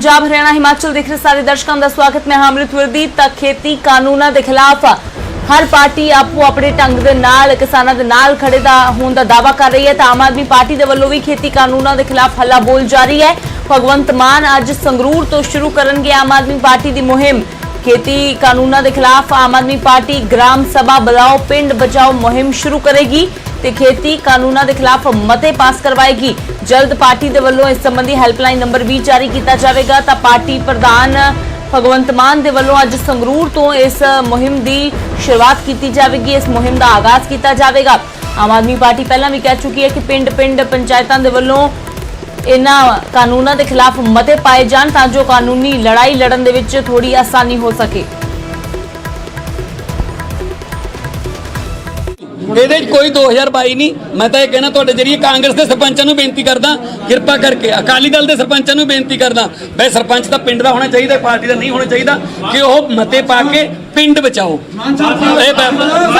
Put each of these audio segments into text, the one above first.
पंजाब हरियाणा हिमाचल देख रहे सारे दर्शकों का स्वागत। मैं अमृत वर्दी। तक खेती कानूनों के खिलाफ हर पार्टी आपो अपने ढंग के नाल किसानों के नाल खड़े होने का दावा कर रही है। तो आम आदमी पार्टी के वलों भी खेती कानूनों के खिलाफ हल्ला बोल जारी है। भगवंत मान अज संगरूर तो शुरू करनगे आम आदमी पार्टी की मुहिम। खेती कानूनों के खिलाफ आम आदमी पार्टी ग्राम सभा बुलाओ पिंड बचाओ मुहिम शुरू करेगी ते खेती कानूनों के खिलाफ मते पास करवाएगी। जल्द पार्टी के वलों इस संबंधी हेल्पलाइन नंबर भी जारी किया जाएगा। तो पार्टी प्रधान भगवंत मान के वलों अज संगरूर तो इस मुहिम की शुरुआत की जाएगी। इस मुहिम का आगाज किया जाएगा। आम आदमी पार्टी पहला भी कह चुकी है कि पिंड पिंड पंचायतों के वलों इन्हां कानूनों के खिलाफ मते पाए जान तां जो कानूनी लड़ाई लड़न दे विच थोड़ी आसानी हो सके। ਇਹਦੇ ਕੋਈ 2022 ਨਹੀਂ। मैं तो यह कहना ਤੁਹਾਡੇ ਜਰੀਏ ਕਾਂਗਰਸ ਦੇ ਸਰਪੰਚਾਂ ਨੂੰ ਬੇਨਤੀ ਕਰਦਾ, ਕਿਰਪਾ ਕਰਕੇ ਅਕਾਲੀ ਦਲ ਦੇ ਸਰਪੰਚਾਂ ਨੂੰ ਬੇਨਤੀ ਕਰਦਾ, ਬਈ ਸਰਪੰਚ ਤਾਂ ਪਿੰਡ ਦਾ ਹੋਣਾ ਚਾਹੀਦਾ, ਪਾਰਟੀ ਦਾ ਨਹੀਂ ਹੋਣਾ ਚਾਹੀਦਾ ਕਿ ਉਹ ਮਤੇ ਪਾ ਕੇ ਪਿੰਡ ਬਚਾਓ।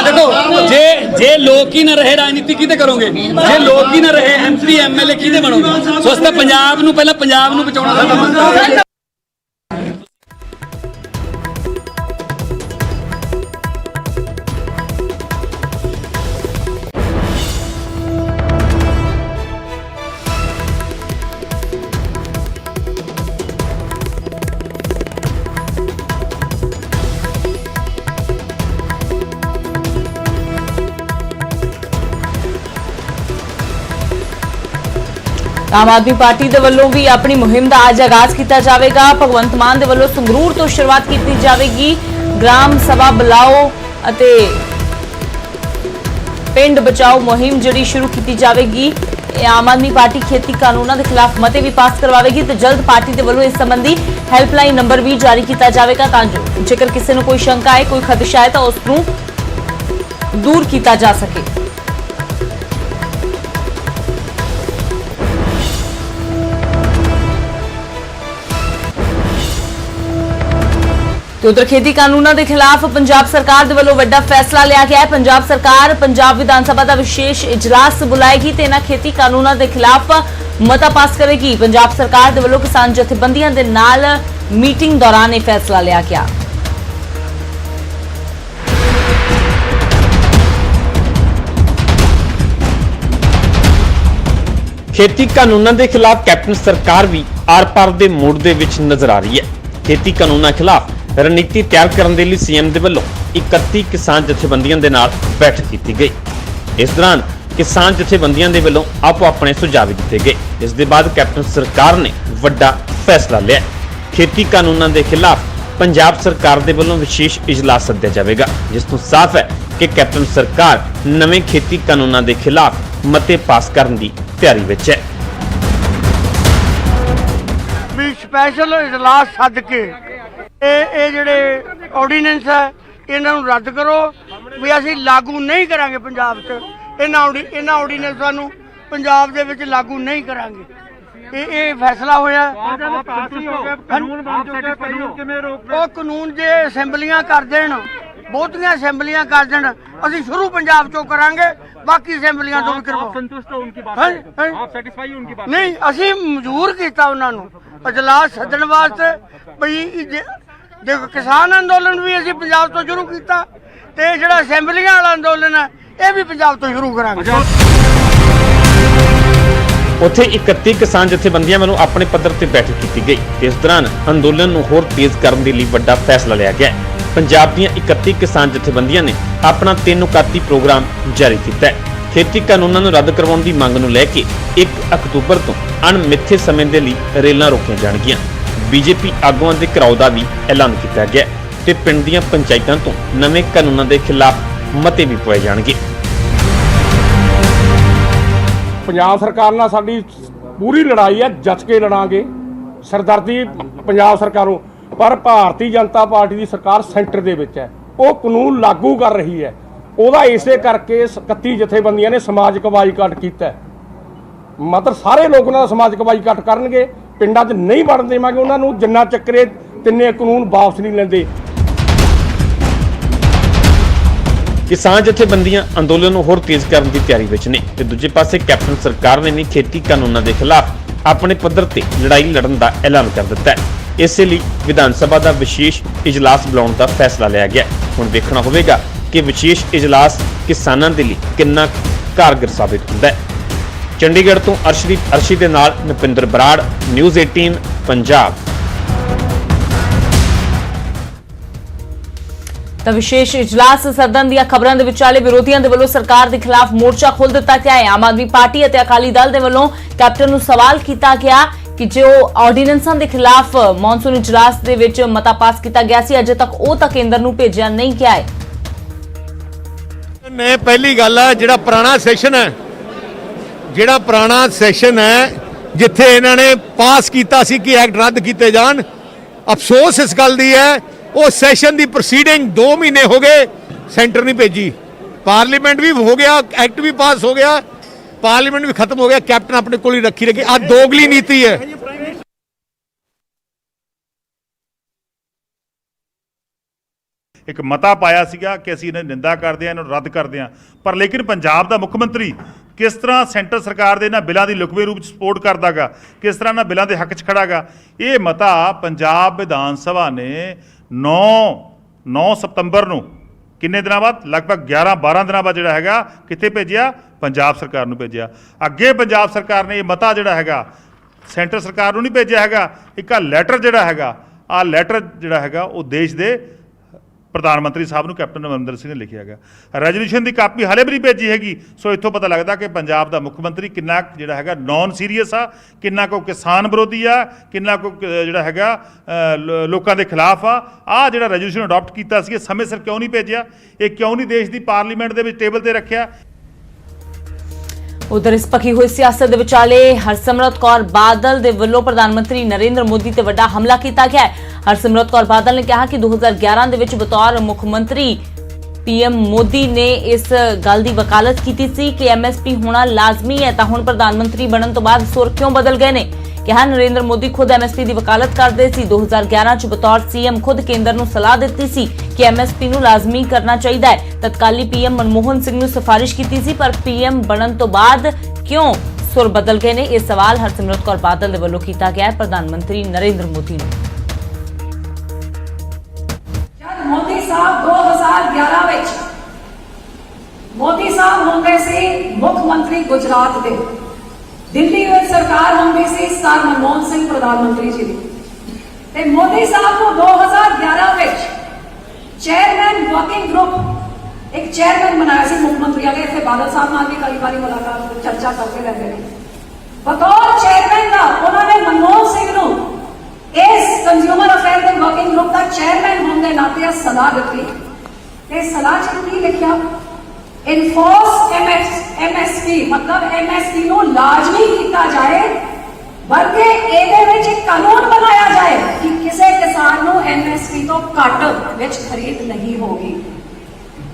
देखो जे लोग ही ना रहे राजनीति किते करोगे, जे लोग ही ना रहे MP MLA किते बनोगे। सो असता पंजाब नूं पहला पंजाब नूं बचाउणा साडा मंतव्य है। आम आदमी पार्टी के वलों भी अपनी मुहिम का अज आगाज किया जाएगा। भगवंत मान के वलों संगरूर तो शुरुआत की जाएगी। ग्राम सभा बुलाओ अते पिंड बचाओ मुहिम जी शुरू की जाएगी। आम आदमी पार्टी खेती कानूनों के खिलाफ मते भी पास करवाएगी। तो जल्द पार्टी के वलों इस संबंधी हेल्पलाइन नंबर भी जारी किया जाएगा ताकि जेकर किसी को कोई शंका है, कोई खदशा है तो उसनूं दूर किया जा सके। तो उधर खेती कानूनों के खिलाफ पंजाब सरकार के वलों बड़ा फैसला लिया गया है। पंजाब सरकार पंजाब विधानसभा का विशेष इजलास बुलाएगी तो इन्हां खेती कानूनों के खिलाफ मता पास करेगी। पंजाब सरकार के वलों किसान जथेबंदियों के नाल मीटिंग दौरान यह फैसला लिया गया। खेती कानूनों के खिलाफ कैप्टन सरकार भी आर पार के मूड के विच नजर आ रही है। खेती कानूनों के खिलाफ रणनीति तैयार करने के लिए सीएम के वलों 31 किसान जथेबंदियों के नाल बैठक की गई। इस दौरान किसान जथेबंदियों के वलों आपो अपने सुझाव दिए गए। इस दे बाद कैप्टन सरकार ने वड्डा फैसला लिया। खेती कानूनों के खिलाफ पंजाब सरकार के वलों विशेष इजलास सद्या जाएगा, जिसतों साफ है कि कैप्टन सरकार नवे खेती कानूनों के खिलाफ मते पास करने की तैयारी विच है। स्पैशल इजलास सद के ਜਿਹੜੇ ਆਰਡੀਨੈਂਸ ਹੈ ਇਹਨਾਂ ਨੂੰ ਰੱਦ ਕਰੋ ਵੀ ਅਸੀਂ ਲਾਗੂ ਨਹੀਂ ਕਰਾਂਗੇ। ਪੰਜਾਬ 'ਚ ਇਹਨਾਂ ਆਰਡੀਨੈਂਸਾਂ ਨੂੰ ਪੰਜਾਬ ਦੇ ਵਿੱਚ ਲਾਗੂ ਨਹੀਂ ਕਰਾਂਗੇ। ਇਹ ਫੈਸਲਾ ਹੋਇਆ। ਉਹ ਕਾਨੂੰਨ ਜੇ ਅਸੈਂਬਲੀਆਂ ਕਰ ਦੇਣ, ਬਹੁਤੀਆਂ ਅਸੈਂਬਲੀਆਂ ਕਰ ਦੇਣ, ਅਸੀਂ ਸ਼ੁਰੂ ਪੰਜਾਬ 'ਚੋਂ ਕਰਾਂਗੇ, ਬਾਕੀ ਅਸੈਂਬਲੀਆਂ ਤੋਂ ਵੀ ਕਰਵਾਓ। ਨਹੀਂ, ਅਸੀਂ ਮਨਜ਼ੂਰ ਕੀਤਾ ਉਹਨਾਂ ਨੂੰ ਇਜਲਾਸ ਸੱਦਣ ਵਾਸਤੇ। ਬਈ देखो किसान अंदोलन भी असीं पंजाब तो शुरू किया ते जिहड़ा असैंबलियां वाला अंदोलन है यह भी पंजाब तो शुरू करांगे। उत्थे 31 किसान जथेबंदियां वालों अपने पद्धर ते बैठक की गई। इस दौरान अंदोलन नूं होर तेज करने के लिए वड्डा फैसला लिया गया। पंजाब दीयां 31 किसान जथेबंदियां ने अपना 3 उकाती प्रोग्राम जारी किया है। खेती कानूनों नूं रद्द करवाउण दी मंग नूं लैके 1 अक्तूबर तो अणमिथे समय के लिए रेलां रोकीਆਂ जाणगीਆਂ। बीजेपी आगुआं के घिराव का भी ऐलान किया गया ते पिंड दीयां पंचायतां तो नवे कानूनों के खिलाफ मते भी पवाए जाणगे। पंजाब सरकार नाल साडी पूरी लड़ाई है, जच के लड़ांगे, सरदर्दी पंजाब सरकारों। पर भारतीय जनता पार्टी की सरकार सेंटर दे विच है, वो कानून लागू कर रही है। ਉਹਦਾ ਇਸੇ ਕਰਕੇ 31 ਜਥੇਬੰਦੀਆਂ ਨੇ ਸਮਾਜਿਕ ਬਾਈਕਾਟ ਕੀਤਾ। मतलब सारे लोग उन्होंने समाजिक बाईकाट करनगे, पिंडां 'च नहीं वड़न देवांगे उन्हां नूं जिन्ना चक्कर तिन्ने कानून वापस नहीं लैंदे। किसान जथेबंदियां अंदोलन नूं होर तेज करने की तैयारी विच ने ते दूजे पासे कैप्टन सरकार ने भी खेती कानूनों के खिलाफ अपने पद्धर ते लड़ाई लड़न का ऐलान कर दिता है। ਇਸੇ ਲਈ ਵਿਧਾਨ ਸਭਾ ਦਾ ਵਿਸ਼ੇਸ਼ ਇਜਲਾਸ ਬੁਲਾਉਣ ਦਾ ਫੈਸਲਾ ਲਿਆ ਗਿਆ। ਹੁਣ ਦੇਖਣਾ ਹੋਵੇਗਾ ਕਿ ਵਿਸ਼ੇਸ਼ ਇਜਲਾਸ ਕਿਸਾਨਾਂ ਦੇ ਲਈ ਕਿੰਨਾ ਕਾਰਗਰ ਸਾਬਿਤ ਹੁੰਦਾ ਹੈ। ਚੰਡੀਗੜ੍ਹ ਤੋਂ ਅਰਸ਼ਦੀਪ ਅਰਸ਼ੀ ਦੇ ਨਾਲ ਨਪਿੰਦਰ ਬਰਾੜ, ਨਿਊਜ਼ 18 ਪੰਜਾਬ। ਤਾਂ ਵਿਸ਼ੇਸ਼ ਇਜਲਾਸ ਸਦਨ ਦੀਆਂ ਖਬਰਾਂ ਦੇ ਵਿਚਾਲੇ ਵਿਰੋਧੀਆਂ ਦੇ ਵੱਲੋਂ ਸਰਕਾਰ ਦੇ ਖਿਲਾਫ ਮੋਰਚਾ ਖੋਲ੍ਹ ਦਿੱਤਾ ਗਿਆ ਹੈ। ਆਮ ਆਦਮੀ ਪਾਰਟੀ ਅਤੇ ਅਕਾਲੀ ਦਲ ਦੇ ਵੱਲੋਂ ਕੈਪਟਨ ਨੂੰ ਸਵਾਲ ਕੀਤਾ ਗਿਆ ਕਿ ਜੋ ਆਰਡੀਨੈਂਸਾਂ ਦੇ ਖਿਲਾਫ ਮੌਨਸੂਨ ਇਜਲਾਸ ਦੇ ਵਿੱਚ ਮਤਾ ਪਾਸ ਕੀਤਾ ਗਿਆ ਸੀ, ਅਜੇ ਤੱਕ ਉਹ ਤਾਂ ਕੇਂਦਰ ਨੂੰ ਭੇਜਿਆ ਨਹੀਂ ਗਿਆ ਹੈ। ਨੇ ਪਹਿਲੀ ਗੱਲ ਹੈ ਜਿਹੜਾ ਪੁਰਾਣਾ ਸੈਸ਼ਨ ਹੈ ਜਿੱਥੇ ਇਹਨਾਂ ਨੇ ਪਾਸ ਕੀਤਾ ਸੀ ਕਿ ਐਕਟ ਰੱਦ ਕੀਤੇ ਜਾਣ, ਅਫਸੋਸ ਇਸ ਗੱਲ ਦੀ ਹੈ ਉਹ ਸੈਸ਼ਨ ਦੀ ਪ੍ਰੋਸੀਡਿੰਗ 2 ਮਹੀਨੇ ਹੋ ਗਏ ਸੈਂਟਰ ਨਹੀਂ ਭੇਜੀ। ਪਾਰਲੀਮੈਂਟ ਵੀ ਹੋ ਗਿਆ, ਐਕਟ ਵੀ ਪਾਸ ਹੋ ਗਿਆ, ਪਾਰਲੀਮੈਂਟ ਵੀ ਖਤਮ ਹੋ ਗਿਆ, ਕੈਪਟਨ ਆਪਣੇ ਕੋਲ ਹੀ ਰੱਖੀ ਰੱਖੀ। ਆ ਦੋਗਲੀ ਨੀਤੀ ਹੈ। ਇੱਕ ਮਤਾ ਪਾਇਆ ਸੀਗਾ ਕਿ ਅਸੀਂ ਇਹਨਾਂ ਦੀ ਨਿੰਦਾ ਕਰਦੇ ਹਾਂ, ਇਹਨਾਂ ਨੂੰ ਰੱਦ ਕਰਦੇ ਹਾਂ, ਪਰ ਲੇਕਿਨ ਪੰਜਾਬ ਦਾ ਮੁੱਖ ਮੰਤਰੀ ਕਿਸ ਤਰ੍ਹਾਂ ਸੈਂਟਰ ਸਰਕਾਰ ਦੇ ਇਹਨਾਂ ਬਿੱਲਾਂ ਦੀ ਲੁਕਵੇਂ ਰੂਪ 'ਚ ਸਪੋਰਟ ਕਰਦਾਗਾ, ਕਿਸ ਤਰ੍ਹਾਂ ਇਹਨਾਂ ਬਿੱਲਾਂ ਦੇ ਹੱਕ 'ਚ ਖੜਾਗਾ। ਇਹ ਮਤਾ ਪੰਜਾਬ ਵਿਧਾਨ ਸਭਾ ਨੇ 9 ਸਤੰਬਰ ਨੂੰ ਕਿੰਨੇ ਦਿਨਾਂ ਬਾਅਦ, ਲਗਭਗ 11-12 ਦਿਨਾਂ ਬਾਅਦ ਜਿਹੜਾ ਹੈਗਾ ਕਿੱਥੇ ਭੇਜਿਆ? ਪੰਜਾਬ ਸਰਕਾਰ ਨੂੰ ਭੇਜਿਆ। ਅੱਗੇ ਪੰਜਾਬ ਸਰਕਾਰ ਨੇ ਇਹ ਮਤਾ ਜਿਹੜਾ ਹੈਗਾ ਸੈਂਟਰ ਸਰਕਾਰ ਨੂੰ ਨਹੀਂ ਭੇਜਿਆ ਹੈਗਾ। ਇੱਕ ਆ ਲੈਟਰ ਜਿਹੜਾ ਹੈਗਾ, ਆ ਲੈਟਰ ਜਿਹੜਾ ਹੈਗਾ ਉਹ ਦੇਸ਼ ਦੇ ਪ੍ਰਧਾਨ ਮੰਤਰੀ ਸਾਹਿਬ ਨੂੰ ਕੈਪਟਨ ਅਮਰਿੰਦਰ ਸਿੰਘ ਨੇ ਲਿਖਿਆ ਹੈਗਾ। ਰੈਜ਼ੋਲੂਸ਼ਨ ਦੀ ਕਾਪੀ ਹਾਲੇ ਵੀ ਨਹੀਂ ਭੇਜੀ ਹੈਗੀ। ਸੋ ਇੱਥੋਂ ਪਤਾ ਲੱਗਦਾ ਕਿ ਪੰਜਾਬ ਦਾ ਮੁੱਖ ਮੰਤਰੀ ਕਿੰਨਾ ਜਿਹੜਾ ਹੈਗਾ ਨੌਨ ਸੀਰੀਅਸ ਆ, ਕਿੰਨਾ ਕੋ ਕਿਸਾਨ ਵਿਰੋਧੀ ਆ, ਕਿੰਨਾ ਕੋ ਜਿਹੜਾ ਹੈਗਾ ਲੋਕਾਂ ਦੇ ਖਿਲਾਫ ਆ। ਆਹ ਜਿਹੜਾ ਰੈਜ਼ੋਲੂਸ਼ਨ ਅਡਾਪਟ ਕੀਤਾ ਸੀ, ਸਮੇਂ ਸਿਰ ਕਿਉਂ ਨਹੀਂ ਭੇਜਿਆ? ਇਹ ਕਿਉਂ ਨਹੀਂ ਦੇਸ਼ ਦੀ ਪਾਰਲੀਮੈਂਟ ਦੇ ਵਿੱਚ ਟੇਬਲ ਤੇ ਰੱਖਿਆ? ਉਧਰ ਇਸ ਪੱਕੀ ਹੋਈ ਸਿਆਸਤ ਦੇ ਵਿਚਾਲੇ ਹਰਸਿਮਰਤ ਕੌਰ ਬਾਦਲ ਦੇ ਵੱਲੋਂ ਪ੍ਰਧਾਨ ਮੰਤਰੀ ਨਰਿੰਦਰ ਮੋਦੀ ਤੇ ਵੱਡਾ ਹਮਲਾ ਕੀਤਾ ਗਿਆ ਹੈ। ਹਰਸਿਮਰਤ ਕੌਰ ਬਾਦਲ ਨੇ ਕਿਹਾ ਕਿ 2011 ਦੇ ਵਿੱਚ ਬਤੌਰ ਮੁੱਖ ਮੰਤਰੀ ਪੀਐਮ ਮੋਦੀ ਨੇ ਇਸ ਗੱਲ ਦੀ ਵਕਾਲਤ ਕੀਤੀ ਸੀ ਕਿ ਐਮਐਸਪੀ ਹੋਣਾ ਲਾਜ਼ਮੀ ਹੈ, ਤਾਂ ਹੁਣ ਪ੍ਰਧਾਨ ਮੰਤਰੀ ਬਣਨ ਤੋਂ ਬਾਅਦ ਸੁਰ ਕਿਉਂ ਬਦਲ ਗਏ ਨੇ? ਕਿਹਾ ਨਰਿੰਦਰ ਮੋਦੀ ਖੁਦ ਐਮਐਸਪੀ ਦੀ ਵਕਾਲਤ ਕਰਦੇ ਸੀ। 2011 ਚ ਬਤੌਰ ਸੀਐਮ ਖੁਦ ਕੇਂਦਰ ਨੂੰ ਸਲਾਹ ਦਿੱਤੀ ਸੀ ਕਿ ਐਮਐਸਪੀ ਨੂੰ ਲਾਜ਼ਮੀ ਕਰਨਾ ਚਾਹੀਦਾ ਹੈ। ਤਤਕਾਲੀ ਪੀਐਮ ਮਨਮੋਹਨ ਸਿੰਘ ਨੂੰ ਸਿਫਾਰਿਸ਼ ਕੀਤੀ ਸੀ, ਪਰ ਪੀਐਮ ਬਣਨ ਤੋਂ ਬਾਅਦ ਕਿਉਂ ਸੁਰ ਬਦਲ ਗਏ ਨੇ? ਇਹ ਸਵਾਲ ਹਰਸਿਮਰਤ ਕੌਰ ਬਾਦਲ ਦੇ ਵੱਲੋਂ ਕੀਤਾ ਗਿਆ ਹੈ ਪ੍ਰਧਾਨ ਮੰਤਰੀ ਨਰਿੰਦਰ ਮੋਦੀ ਨੂੰ। ਮੋਦੀ ਸਾਹਿਬ 2011 ਵਿੱਚ ਮੋਦੀ ਸਾਹਿਬ ਹੁੰਦੇ ਸੀ ਮੁੱਖ ਮੰਤਰੀ ਗੁਜਰਾਤ ਦੇ, ਦਿੱਲੀ ਵਿੱਚ ਸਰਕਾਰ ਹੁੰਦੀ ਸੀ ਸਰ ਮਨਮੋਹਨ ਸਿੰਘ ਪ੍ਰਧਾਨ ਮੰਤਰੀ ਜੀ ਦੀ, ਤੇ ਮੋਦੀ ਸਾਹਿਬ ਨੂੰ 2011 ਵਿੱਚ ਚੇਅਰਮੈਨ ਵਰਕਿੰਗ ਗਰੁੱਪ ਇੱਕ ਚੇਅਰਮੈਨ ਬਣਾਇਆ ਸੀ ਮੁੱਖ ਮੰਤਰੀਆਂ ਦੇ। ਇੱਥੇ ਬਾਦਲ ਸਾਹਿਬ ਨਾਲ ਵੀ ਕਈ ਵਾਰੀ ਮੁਲਾਕਾਤ ਚਰਚਾ ਕਰਦੇ ਰਹਿੰਦੇ ਨੇ। ਬਤੌਰ ਚੇਅਰਮੈਨ ਦਾ ਉਹਨਾਂ ਨੇ ਮਨਮੋਹਨ ਸਿੰਘ ਨੂੰ ਇਸ ਕੰਜ਼ਿਊਮਰ ਅਫੇਅਰ ਦੇ ਵਰਕਿੰਗ ਗਰੁੱਪ ਦਾ ਚੇਅਰਮੈਨ ਹੋਣ ਦੇ ਨਾਤੇ ਸਲਾਹ ਦਿੱਤੀ, ਤੇ ਸਲਾਹ 'ਚ ਕੀ ਲਿਖਿਆ? ਇਨਫੋਰਸ ਐਮਐਸਪੀ, ਮਤਲਬ ਐਮਐਸਪੀ ਨੂੰ ਲਾਜ਼ਮੀ ਕੀਤਾ ਜਾਏ, ਬਲਕਿ ਇਹਦੇ ਵਿੱਚ ਇੱਕ ਕਾਨੂੰਨ ਬਣਾਇਆ ਜਾਏ ਕਿ ਕਿਸੇ ਕਿਸਾਨ ਨੂੰ ਐਮਐਸਪੀ ਤੋਂ ਘੱਟ ਵਿੱਚ ਖਰੀਦ ਨਹੀਂ ਹੋਗੀ।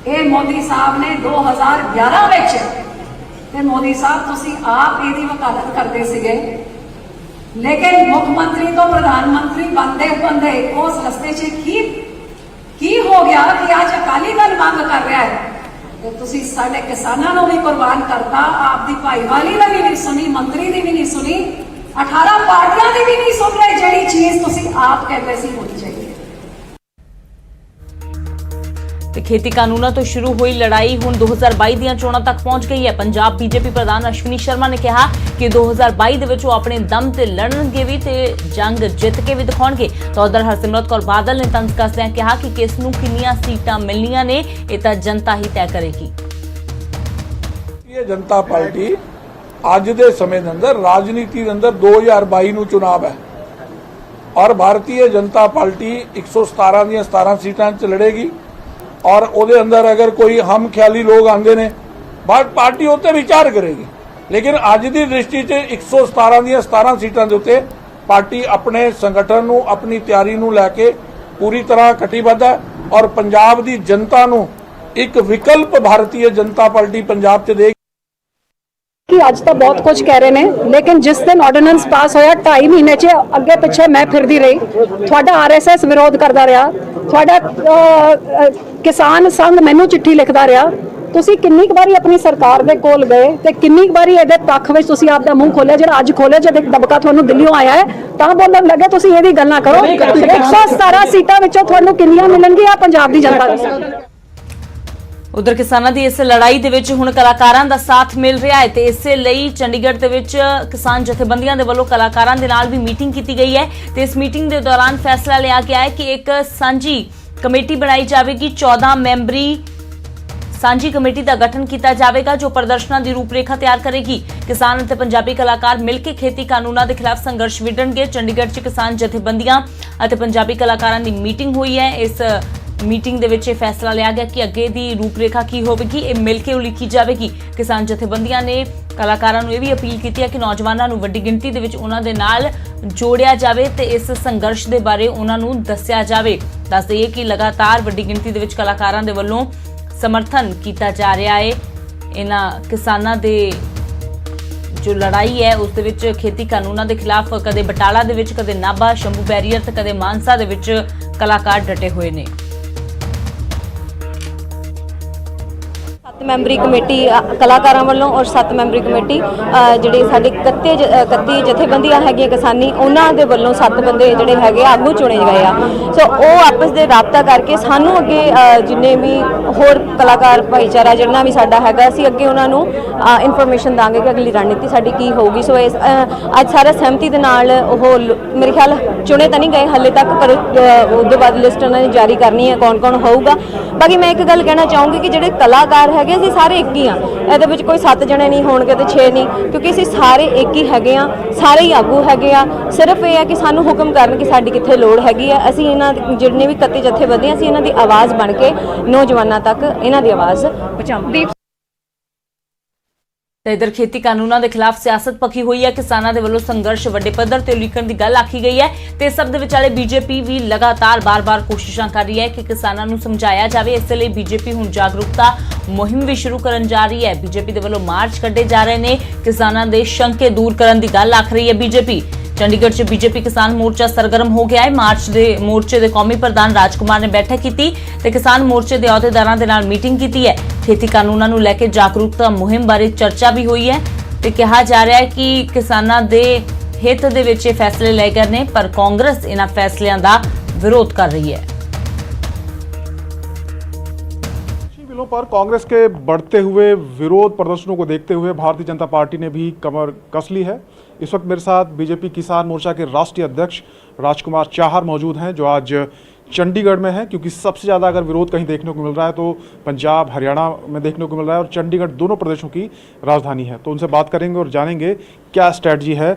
ਇਹ ਮੋਦੀ ਸਾਹਿਬ ਨੇ 2011 ਵਿੱਚ, ਤੇ ਮੋਦੀ ਸਾਹਿਬ ਤੁਸੀਂ ਆਪ ਇਹਦੀ ਵਕਾਲਤ ਕਰਦੇ ਸੀਗੇ, ਲੇਕਿਨ ਮੁੱਖ ਮੰਤਰੀ ਤੋਂ ਪ੍ਰਧਾਨ ਮੰਤਰੀ ਬਣਦੇ ਉਸ ਰਸਤੇ 'ਚ ਕੀ ਹੋ ਗਿਆ ਕਿ ਅੱਜ ਅਕਾਲੀ ਦਲ ਮੰਗ ਕਰ ਰਿਹਾ ਹੈ ਤੇ ਤੁਸੀਂ ਸਾਡੇ ਕਿਸਾਨਾਂ ਨੂੰ ਵੀ ਕੁਰਬਾਨ ਕਰਤਾ, ਆਪ ਦੀ ਭਾਈਵਾਲੀ ਦਾ ਵੀ ਨਹੀਂ ਸੁਣੀ, ਮੰਤਰੀ ਦੀ ਵੀ ਨਹੀਂ ਸੁਣੀ, 18 ਪਾਰਟੀਆਂ ਦੀ ਵੀ ਨਹੀਂ ਸੁਣ ਰਹੇ। ਜਿਹੜੀ ਚੀਜ਼ ਤੁਸੀਂ ਆਪ ਕਹਿੰਦੇ ਸੀ ਹੋਣੀ ਚਾਹੀਦੀ। ਤੇ ਖੇਤੀ ਕਾਨੂੰਨਾਂ ਤੋਂ ਸ਼ੁਰੂ ਹੋਈ ਲੜਾਈ ਹੁਣ 2022 ਦੀਆਂ ਚੋਣਾਂ ਤੱਕ ਪਹੁੰਚ ਗਈ ਹੈ। ਪੰਜਾਬ ਬੀਜੇਪੀ ਪ੍ਰਧਾਨ ਅਸ਼ਵਨੀ ਸ਼ਰਮਾ ਨੇ ਕਿਹਾ ਕਿ 2022 ਦੇ ਵਿੱਚ ਉਹ ਆਪਣੇ ਦਮ ਤੇ ਲੜਨਗੇ ਵੀ ਤੇ ਜੰਗ ਜਿੱਤ ਕੇ ਵੀ ਦਿਖਾਉਣਗੇ। ਤਾਂ ਉਧਰ ਹਰਸਿਮਰਤ ਕੌਰ ਬਾਦਲ ਨੇ ਤੰਜ਼ ਕੱਸਦਿਆਂ ਕਿਹਾ ਕਿ ਕਿਸ ਨੂੰ ਕਿੰਨੀਆਂ ਸੀਟਾਂ ਮਿਲਣੀਆਂ ਨੇ ਇਹ ਤਾਂ ਜਨਤਾ ਹੀ ਤੈਅ ਕਰੇਗੀ। ਇਹ ਜਨਤਾ ਪਾਰਟੀ ਅੱਜ ਦੇ ਸਮੇਂ ਦੇ ਅੰਦਰ ਰਾਜਨੀਤੀ ਦੇ ਅੰਦਰ 2022 ਨੂੰ ਚੁਣਾਵ ਹੈ ਔਰ ਭਾਰਤੀ ਜਨਤਾ ਪਾਰਟੀ 117 ਦੀਆਂ 17 ਸੀਟਾਂ 'ਚ ਲੜੇਗੀ और ਉਹਦੇ ਅੰਦਰ ਅਗਰ ਕੋਈ ਹਮ ਖਿਆਲੀ ਲੋਕ ਆਉਂਦੇ ਨੇ ਪਾਰਟੀ ਉੱਤੇ ਵਿਚਾਰ ਕਰੇਗੀ, ਲੇਕਿਨ ਅੱਜ ਦੀ ਦ੍ਰਿਸ਼ਟੀ 'ਚ 117 ਦੀਆਂ 17 ਸੀਟਾਂ ਦੇ ਉੱਤੇ ਪਾਰਟੀ ਆਪਣੇ ਸੰਗਠਨ ਨੂੰ ਆਪਣੀ ਤਿਆਰੀ ਨੂੰ ਲੈ ਕੇ ਪੂਰੀ ਤਰ੍ਹਾਂ ਕਟੀਬੱਧ ਹੈ ਔਰ ਪੰਜਾਬ ਦੀ ਜਨਤਾ ਨੂੰ ਇੱਕ ਵਿਕਲਪ ਭਾਰਤੀ ਜਨਤਾ ਪਾਰਟੀ ਪੰਜਾਬ 'ਚ ਦੇ कि अज तो बहुत कुछ कह रहे हैं, लेकिन जिस दिन ऑर्डिनेंस पास होया 2.5 महीने च अगे पिछे मैं फिरदी रही, थोड़ा RSS विरोध करता रहा, थोड़ा किसान संघ मैनू चिट्ठी लिखता रहा, ਤੁਸੀਂ ਕਿੰਨੀ ਕੁ ਵਾਰੀ ਆਪਣੀ ਸਰਕਾਰ ਦੇ ਕੋਲ ਗਏ ਤੇ ਕਿੰਨੀ ਕੁ ਵਾਰੀ ਇਹਦੇ ਪੱਖ ਵਿੱਚ ਤੁਸੀਂ ਆਪਦਾ ਮੂੰਹ ਖੋਲਿਆ, ਜਿਹੜਾ ਅੱਜ ਖੋਲਿਆ ਜਦ ਇੱਕ ਦਬਕਾ ਤੁਹਾਨੂੰ ਦਿੱਲੀੋਂ ਆਇਆ ਹੈ ਤਾਂ ਬੋਲਣ ਲੱਗੇ। ਤੁਸੀਂ ਇਹਦੀ ਗੱਲਾਂ ਕਰੋ, 117 ਸੀਟਾਂ ਵਿੱਚੋਂ ਤੁਹਾਨੂੰ ਕਿੰਨੀਆਂ ਮਿਲਣਗੀਆਂ ਪੰਜਾਬ ਦੀ ਜਨਤਾ ਨੂੰ। ਉਧਰ ਕਿਸਾਨਾਂ ਦੀ ਇਸ ਲੜਾਈ ਦੇ ਵਿੱਚ ਹੁਣ ਕਲਾਕਾਰਾਂ ਦਾ ਸਾਥ ਮਿਲ ਰਿਹਾ ਹੈ ਤੇ ਇਸੇ ਲਈ ਚੰਡੀਗੜ੍ਹ ਦੇ ਵਿੱਚ ਕਿਸਾਨ ਜਥੇਬੰਦੀਆਂ ਦੇ ਵੱਲੋਂ ਕਲਾਕਾਰਾਂ ਦੇ ਨਾਲ ਵੀ ਮੀਟਿੰਗ ਕੀਤੀ ਗਈ ਹੈ ਤੇ ਇਸ ਮੀਟਿੰਗ ਦੇ ਦੌਰਾਨ ਫੈਸਲਾ ਲਿਆ ਗਿਆ ਹੈ ਕਿ ਇੱਕ ਸਾਂਝੀ ਕਮੇਟੀ ਬਣਾਈ ਜਾਵੇਗੀ। 14 ਮੈਂਬਰੀ ਸਾਂਝੀ ਕਮੇਟੀ ਦਾ ਗਠਨ ਕੀਤਾ ਜਾਵੇਗਾ ਜੋ ਪ੍ਰਦਰਸ਼ਨਾਂ ਦੀ ਰੂਪਰੇਖਾ ਤਿਆਰ ਕਰੇਗੀ। ਕਿਸਾਨ ਅਤੇ ਪੰਜਾਬੀ ਕਲਾਕਾਰ ਮਿਲ ਕੇ ਖੇਤੀ ਕਾਨੂੰਨਾਂ ਦੇ ਖਿਲਾਫ ਸੰਘਰਸ਼ ਵਿੱਢਣਗੇ। ਚੰਡੀਗੜ੍ਹ 'ਚ ਕਿਸਾਨ ਜਥੇਬੰਦੀਆਂ ਅਤੇ ਪੰਜਾਬੀ ਕਲਾਕਾਰਾਂ ਦੀ ਮੀਟਿੰਗ ਹੋਈ ਹੈ। ਇਸ ਮੀਟਿੰਗ ਦੇ ਵਿੱਚ ਇਹ ਫੈਸਲਾ ਲਿਆ ਗਿਆ ਕਿ ਅੱਗੇ ਦੀ ਰੂਪਰੇਖਾ ਕੀ ਹੋਵੇਗੀ, ਇਹ ਮਿਲ ਕੇ ਉਲੀਕੀ ਜਾਵੇਗੀ। ਕਿਸਾਨ ਜਥੇਬੰਦੀਆਂ ਨੇ ਕਲਾਕਾਰਾਂ ਨੂੰ ਇਹ ਵੀ ਅਪੀਲ ਕੀਤੀ ਹੈ ਕਿ ਨੌਜਵਾਨਾਂ ਨੂੰ ਵੱਡੀ ਗਿਣਤੀ ਦੇ ਵਿੱਚ ਉਹਨਾਂ ਦੇ ਨਾਲ ਜੋੜਿਆ ਜਾਵੇ ਤੇ ਇਸ ਸੰਘਰਸ਼ ਦੇ ਬਾਰੇ ਉਹਨਾਂ ਨੂੰ ਦੱਸਿਆ ਜਾਵੇ। ਦੱਸ ਦਈਏ ਕਿ ਲਗਾਤਾਰ ਵੱਡੀ ਗਿਣਤੀ ਦੇ ਵਿੱਚ ਕਲਾਕਾਰਾਂ ਦੇ ਵੱਲੋਂ ਸਮਰਥਨ ਕੀਤਾ ਜਾ ਰਿਹਾ ਹੈ ਇਹਨਾਂ ਕਿਸਾਨਾਂ ਦੇ ਜੋ ਲੜਾਈ ਹੈ ਉਸ ਦੇ ਵਿੱਚ ਖੇਤੀ ਕਾਨੂੰਨਾਂ ਦੇ ਖਿਲਾਫ। ਕਦੇ ਬਟਾਲਾ ਦੇ ਵਿੱਚ, ਕਦੇ ਨਾਭਾ, ਸ਼ੰਭੂ ਬੈਰੀਅਰ ਤੇ ਕਦੇ ਮਾਨਸਾ ਦੇ ਵਿੱਚ ਕਲਾਕਾਰ ਡਟੇ ਹੋਏ ਨੇ। ਮੈਂਬਰੀ ਕਮੇਟੀ ਕਲਾਕਾਰਾਂ ਵੱਲੋਂ ਔਰ 7 ਮੈਂਬਰੀ ਕਮੇਟੀ ਜਿਹੜੇ ਸਾਡੇ 31 ਜਥੇਬੰਦੀਆਂ ਹੈਗੀਆਂ ਕਿਸਾਨੀ, ਉਹਨਾਂ ਦੇ ਵੱਲੋਂ 7 ਬੰਦੇ ਜਿਹੜੇ ਹੈਗੇ ਆਗੂ ਚੁਣੇ ਗਏ ਆ। ਸੋ ਉਹ ਆਪਸ ਦੇ ਰਾਬਤਾ ਕਰਕੇ ਸਾਨੂੰ ਅੱਗੇ ਜਿੰਨੇ ਵੀ ਹੋਰ ਕਲਾਕਾਰ ਭਾਈਚਾਰਾ ਜਿੰਨਾ ਵੀ ਸਾਡਾ ਹੈਗਾ, ਅਸੀਂ ਅੱਗੇ ਉਹਨਾਂ ਨੂੰ ਇਨਫੋਰਮੇਸ਼ਨ ਦਾਂਗੇ ਕਿ ਅਗਲੀ ਰਣਨੀਤੀ ਸਾਡੀ ਕੀ ਹੋਊਗੀ। ਸੋ ਅੱਜ ਸਾਰਾ ਸਹਿਮਤੀ ਦੇ ਨਾਲ ਉਹ ਮੇਰੇ ਖਿਆਲ ਚੁਣੇ ਤਾਂ ਨਹੀਂ ਗਏ ਹਾਲੇ ਤੱਕ, ਪਰ ਉਹਦੇ ਬਾਅਦ ਲਿਸਟ ਉਹਨਾਂ ਨੇ ਜਾਰੀ ਕਰਨੀ ਹੈ ਕੌਣ ਕੌਣ ਹੋਊਗਾ। ਬਾਕੀ ਮੈਂ ਇੱਕ ਗੱਲ ਕਹਿਣਾ ਚਾਹੂੰਗੀ ਕਿ ਜਿਹੜੇ ਕਲਾਕਾਰ ਹੈਗੇ ਅਸੀਂ ਸਾਰੇ ਇੱਕ ਹੀ ਆ, ਇਹਦੇ ਵਿੱਚ ਕੋਈ 7 ਜਣੇ ਨਹੀਂ ਹੋਣਗੇ ਤੇ 6 ਨਹੀਂ, ਕਿਉਂਕਿ ਅਸੀਂ ਸਾਰੇ ਇੱਕ ਹੀ ਹੈਗੇ ਆ, ਸਾਰੇ ਹੀ ਆਗੂ ਹੈਗੇ ਆ। ਸਿਰਫ ਇਹ ਹੈ ਕਿ ਸਾਨੂੰ ਹੁਕਮ ਕਰਨ ਕਿ ਸਾਡੀ ਕਿੱਥੇ ਲੋੜ ਹੈਗੀ ਆ। ਅਸੀਂ ਇਹਨਾਂ ਜਿੰਨੇ ਵੀ 31 ਜਥੇਬੰਦੀਆਂ ਅਸੀਂ ਇਹਨਾਂ ਦੀ ਆਵਾਜ਼ ਬਣ ਕੇ ਨੌਜਵਾਨਾਂ ਤੱਕ ਇਹਨਾਂ ਦੀ ਆਵਾਜ਼ ਪਹੁੰਚਾਵਾਂਗੇ। ਤੇ ਇਧਰ ਖੇਤੀ ਕਾਨੂੰਨਾਂ ਦੇ ਖਿਲਾਫ ਸਿਆਸਤ ਪੱਕੀ ਹੋਈ ਹੈ। ਕਿਸਾਨਾਂ ਦੇ ਵੱਲੋਂ ਸੰਘਰਸ਼ ਵੱਡੇ ਪੱਧਰ ਤੇ ਉਲੀਕਣ ਦੀ ਗੱਲ ਆਖੀ ਗਈ ਹੈ ਤੇ ਸਭ ਦੇ ਵਿਚਾਲੇ ਬੀਜੇਪੀ ਵੀ ਲਗਾਤਾਰ ਬਾਰ-ਬਾਰ ਕੋਸ਼ਿਸ਼ਾਂ ਕਰ ਰਹੀ ਹੈ ਕਿ ਕਿਸਾਨਾਂ ਨੂੰ ਸਮਝਾਇਆ ਜਾਵੇ। ਇਸ ਲਈ ਬੀਜੇਪੀ ਹੁਣ ਜਾਗਰੂਕਤਾ ਮੁਹਿੰਮ ਵੀ ਸ਼ੁਰੂ ਕਰਨ ਜਾ ਰਹੀ ਹੈ। ਬੀਜੇਪੀ ਦੇ ਵੱਲੋਂ ਮਾਰਚ ਕੱਢੇ ਜਾ ਰਹੇ ਨੇ, ਕਿਸਾਨਾਂ ਦੇ ਸ਼ੰਕੇ ਦੂਰ ਕਰਨ ਦੀ ਗੱਲ ਆਖ ਰਹੀ ਹੈ ਬੀਜੇਪੀ। ਚੰਡੀਗੜ੍ਹ 'ਚ ਬੀਜੇਪੀ ਕਿਸਾਨ ਮੋਰਚਾ ਸਰਗਰਮ ਹੋ ਗਿਆ ਹੈ। ਮੋਰਚੇ ਦੇ ਕੌਮੀ ਪ੍ਰਧਾਨ ਰਾਜਕੁਮਾਰ ਨੇ ਬੈਠਕ ਕੀਤੀ ਤੇ ਕਿਸਾਨ ਮੋਰਚੇ ਦੇ ਅਹੁਦੇਦਾਰਾਂ ਦੇ ਨਾਲ ਮੀਟਿੰਗ ਕੀਤੀ ਹੈ। ਖੇਤੀ ਕਾਨੂੰਨਾਂ ਨੂੰ ਲੈ ਕੇ ਜਾਗਰੂਕਤਾ ਮੁਹਿੰਮ ਬਾਰੇ ਚਰਚਾ ਵੀ ਹੋਈ ਹੈ ਤੇ ਕਿਹਾ ਜਾ ਰਿਹਾ ਹੈ ਕਿ ਕਿਸਾਨਾਂ ਦੇ ਹਿੱਤ ਦੇ ਵਿੱਚ ਇਹ ਫੈਸਲੇ ਲਏ ਗਏ ਨੇ, ਪਰ ਕਾਂਗਰਸ ਇਹਨਾਂ ਫੈਸਲਿਆਂ ਦਾ ਵਿਰੋਧ ਕਰ ਰਹੀ ਹੈ। बिलों पर कांग्रेस के बढ़ते हुए विरोध प्रदर्शनों को देखते हुए भारतीय जनता पार्टी ने भी कमर कस ली है। इस वक्त मेरे साथ बीजेपी किसान मोर्चा के राष्ट्रीय अध्यक्ष राजकुमार चाहर मौजूद हैं, जो आज चंडीगढ़ में है, क्योंकि सबसे ज़्यादा अगर विरोध कहीं देखने को मिल रहा है तो पंजाब हरियाणा में देखने को मिल रहा है और चंडीगढ़ दोनों प्रदेशों की राजधानी है। तो उनसे बात करेंगे और जानेंगे क्या स्ट्रैटेजी है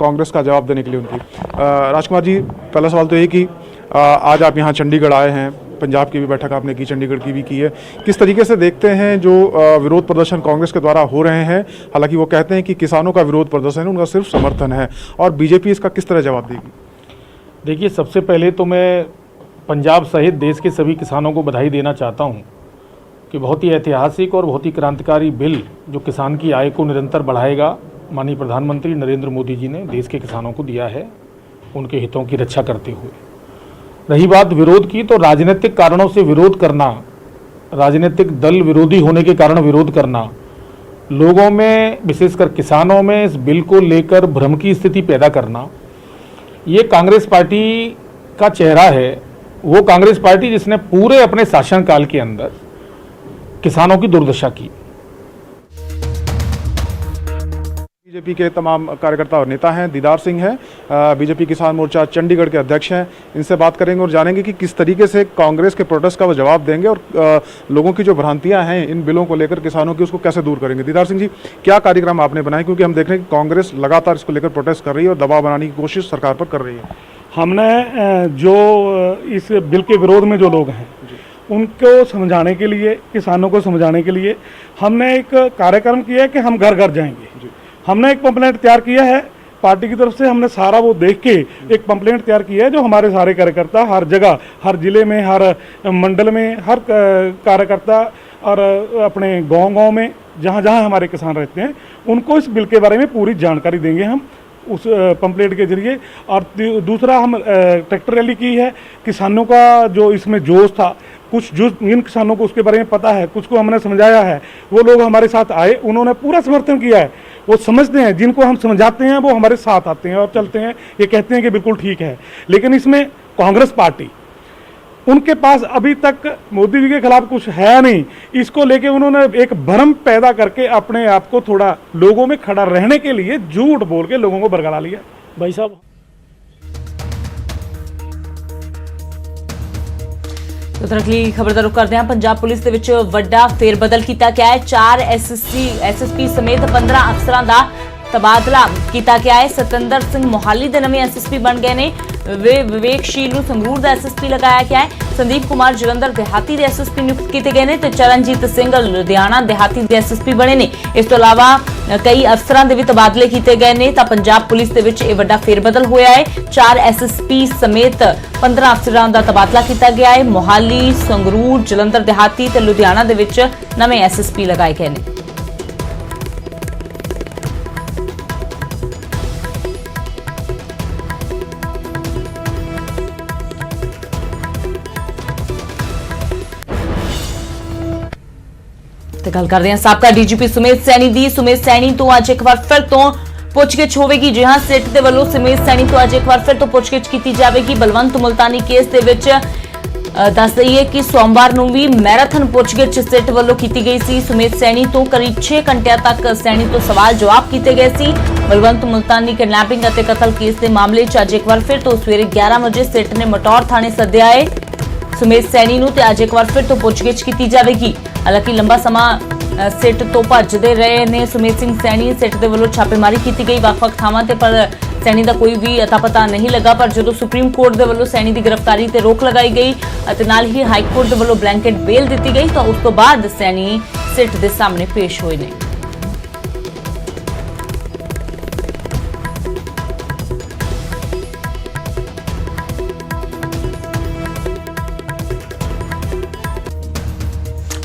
कांग्रेस का जवाब देने के लिए उनकी। राजकुमार जी, पहला सवाल तो ये कि आज आप यहाँ चंडीगढ़ आए हैं, पंजाब की भी बैठक आपने की, चंडीगढ़ की भी की है, किस तरीके से देखते हैं जो विरोध प्रदर्शन कांग्रेस के द्वारा हो रहे हैं? हालांकि वो कहते हैं कि किसानों का विरोध प्रदर्शन है, उनका सिर्फ समर्थन है, और बीजेपी इसका किस तरह जवाब देगी? देखिए, सबसे पहले तो मैं पंजाब सहित देश के सभी किसानों को बधाई देना चाहता हूँ कि बहुत ही ऐतिहासिक और बहुत ही क्रांतिकारी बिल जो किसान की आय को निरंतर बढ़ाएगा, माननीय प्रधानमंत्री नरेंद्र मोदी जी ने देश के किसानों को दिया है, उनके हितों की रक्षा करते हुए। रही बात विरोध की, तो राजनीतिक कारणों से विरोध करना, राजनीतिक दल विरोधी होने के कारण विरोध करना, लोगों में विशेषकर किसानों में इस बिल को लेकर भ्रम की स्थिति पैदा करना, ये कांग्रेस पार्टी का चेहरा है। वो कांग्रेस पार्टी जिसने पूरे अपने शासनकाल के अंदर किसानों की दुर्दशा की। बीजेपी के तमाम कार्यकर्ता और नेता हैं। दीदार सिंह हैं, बीजेपी किसान मोर्चा चंडीगढ़ के अध्यक्ष हैं। इनसे बात करेंगे और जानेंगे कि किस तरीके से कांग्रेस के प्रोटेस्ट का वो जवाब देंगे और लोगों की जो भ्रांतियां हैं इन बिलों को लेकर किसानों की, उसको कैसे दूर करेंगे। दीदार सिंह जी, क्या कार्यक्रम आपने बनाए, क्योंकि हम देख रहे हैं कि कांग्रेस लगातार इसको लेकर प्रोटेस्ट कर रही है और दबाव बनाने की कोशिश सरकार पर कर रही है? हमने जो इस बिल के विरोध में जो लोग हैं उनको समझाने के लिए, किसानों को समझाने के लिए हमने एक कार्यक्रम किया है कि हम घर घर जाएंगे। हमने एक पंपलेट तैयार किया है पार्टी की तरफ से, हमने सारा वो देख के एक पंपलेट तैयार किया है जो हमारे सारे कार्यकर्ता हर जगह, हर जिले में, हर मंडल में, हर कार्यकर्ता और अपने गांव-गांव में जहां जहां हमारे किसान रहते हैं उनको इस बिल के बारे में पूरी जानकारी देंगे हम। उस पंपलेट के जरिए। और दूसरा हम ट्रैक्टर रैली की है। किसानों का जो इसमें जोश था, कुछ जो जिन किसानों को उसके बारे में पता है, कुछ को हमने समझाया है, वो लोग हमारे साथ आए, उन्होंने पूरा समर्थन किया है। वो समझते हैं, जिनको हम समझाते हैं वो हमारे साथ आते हैं और चलते हैं, ये कहते हैं कि बिल्कुल ठीक है। लेकिन इसमें कांग्रेस पार्टी, उनके पास अभी तक मोदी जी के खिलाफ कुछ है नहीं। इसको लेके उन्होंने एक भ्रम पैदा करके अपने आप को थोड़ा लोगों में खड़ा रहने के लिए झूठ बोल के लोगों को बरगला लिया। भाई साहब, ਅਗਲੀ ਖਬਰ ਦਾ ਰੁਖ ਕਰਦੇ ਹਾਂ। ਪੰਜਾਬ ਪੁਲਿਸ ਦੇ ਵਿੱਚ ਵੱਡਾ ਫੇਰਬਦਲ ਕੀਤਾ ਗਿਆ ਹੈ। 4 ਐਸਐਸਪੀ ਸਮੇਤ 15 ਅਫਸਰਾਂ ਦਾ ਤਬਾਦਲਾ ਕੀਤਾ ਗਿਆ ਹੈ। ਸਤਿੰਦਰ ਸਿੰਘ ਮੋਹਾਲੀ ਦੇ ਨਵੇਂ ਐਸਐਸਪੀ ਬਣ ਗਏ ਨੇ। ਵਿਵੇਕਸ਼ੀਲ ਨੂੰ ਸੰਗਰੂਰ ਦਾ ਐਸਐਸਪੀ ਲਗਾਇਆ ਗਿਆ ਹੈ। ਸੰਦੀਪ ਕੁਮਾਰ ਜਲੰਧਰ ਦਿਹਾਤੀ ਦੇ ਐਸਐਸਪੀ ਨਿਯੁਕਤ ਕੀਤੇ ਗਏ ਨੇ ਤੇ ਚਰਨਜੀਤ ਸਿੰਘ ਲੁਧਿਆਣਾ ਦਿਹਾਤੀ ਦੇ ਐਸਐਸਪੀ ਬਣੇ ਨੇ। ਇਸ ਤੋਂ ਇਲਾਵਾ ਕਈ ਅਫਸਰਾਂ ਦੇ ਵੀ ਤਬਾਦਲੇ ਕੀਤੇ ਗਏ ਨੇ। ਤਾਂ ਪੰਜਾਬ ਪੁਲਿਸ ਦੇ ਵਿੱਚ ਇਹ ਵੱਡਾ ਫੇਰਬਦਲ ਹੋਇਆ ਹੈ। 4 ਐਸਐਸਪੀ ਸਮੇਤ 15 ਅਫਸਰਾਂ ਦਾ ਤਬਾਦਲਾ ਕੀਤਾ ਗਿਆ ਹੈ। ਮੋਹਾਲੀ, ਸੰਗਰੂਰ, ਜਲੰਧਰ ਦਿਹਾਤੀ ਤੇ ਲੁਧਿਆਣਾ ਦੇ ਵਿੱਚ ਨਵੇਂ ਐਸਐਸਪੀ ਲਗਾਏ ਗਏ ਨੇ। ਤੇ ਗੱਲ ਕਰਦੇ ਹਾਂ ਸਾਬਕਾ ਡੀਜੀਪੀ ਸੁਮੇਧ ਸੈਣੀ ਦੀ। ਸੁਮੇਧ ਸੈਣੀ ਤੋਂ ਅੱਜ ਇੱਕ ਵਾਰ ਫਿਰ ਤੋਂ ਪੁੱਛਗਿੱਛ ਹੋਵੇਗੀ। ਜੀ ਹਾਂ, ਸਿੱਟ ਦੇ ਵੱਲੋਂ ਸੁਮੇਧ ਸੈਣੀ ਤੋਂ ਅੱਜ ਇੱਕ ਵਾਰ ਫਿਰ ਤੋਂ ਪੁੱਛਗਿੱਛ ਕੀਤੀ ਜਾਵੇਗੀ। ਬਲਵੰਤ ਮੁਲਤਾਨੀ ਕੇਸ ਦੇ ਵਿੱਚ ਦੱਸ ਦਈਏ ਕਿ ਸੋਮਵਾਰ ਨੂੰ ਵੀ ਮੈਰਾਥਨ ਪੁੱਛਗਿੱਛ ਸਿੱਟ ਵੱਲੋਂ ਕੀਤੀ ਗਈ ਸੀ। ਸੁਮੇਧ ਸੈਣੀ ਤੋਂ ਕਰੀਬ 6 ਘੰਟਿਆਂ ਤੱਕ ਸੈਣੀ ਤੋਂ ਸਵਾਲ ਜਵਾਬ ਕੀਤੇ ਗਏ ਸੀ। ਬਲਵੰਤ ਮੁਲਤਾਨੀ ਕਿਡਨੈਪਿੰਗ ਅਤੇ ਕਤਲ ਕੇਸ ਦੇ ਮਾਮਲੇ 'ਚ ਅੱਜ ਇੱਕ ਵਾਰ ਫਿਰ ਤੋਂ ਸਵੇਰੇ 11 ਵਜੇ ਸਿੱਟ ਨੇ ਮਟੌਰ ਥਾਣੇ ਸੱਦਿਆ ਹੈ ਸੁਮੇਧ ਸੈਣੀ ਨੂੰ ਤੇ ਅੱਜ ਇੱਕ ਵਾਰ ਫਿਰ ਤੋਂ ਪੁੱਛਗਿੱਛ ਕੀਤੀ ਜਾਵੇਗੀ। ਹਾਲਾਂਕਿ ਲੰਬਾ ਸਮਾਂ ਸਿੱਟ ਤੋਂ ਭੱਜਦੇ ਰਹੇ ਨੇ ਸੁਮੇਧ ਸਿੰਘ ਸੈਣੀ। ਸਿੱਟ ਦੇ ਵੱਲੋਂ ਛਾਪੇਮਾਰੀ ਕੀਤੀ ਗਈ ਵੱਖ-ਵੱਖ ਥਾਵਾਂ ਤੇ, ਪਰ ਸੈਣੀ ਦਾ ਕੋਈ ਵੀ ਅਤਾ ਪਤਾ ਨਹੀਂ ਲੱਗਾ। ਪਰ ਜਦੋਂ ਸੁਪਰੀਮ ਕੋਰਟ ਦੇ ਵੱਲੋਂ ਸੈਣੀ ਦੀ ਗ੍ਰਿਫਤਾਰੀ ਤੇ ਰੋਕ ਲਗਾਈ ਗਈ ਅਤੇ ਨਾਲ ਹੀ ਹਾਈ ਕੋਰਟ ਦੇ ਵੱਲੋਂ ਬਲੈਂਕਟ ਬੇਲ ਦਿੱਤੀ ਗਈ ਤਾਂ ਉਸ ਤੋਂ ਬਾਅਦ ਸੈਣੀ ਸਿੱਟ ਦੇ ਸਾਹਮਣੇ ਪੇਸ਼ ਹੋਏ ਨੇ।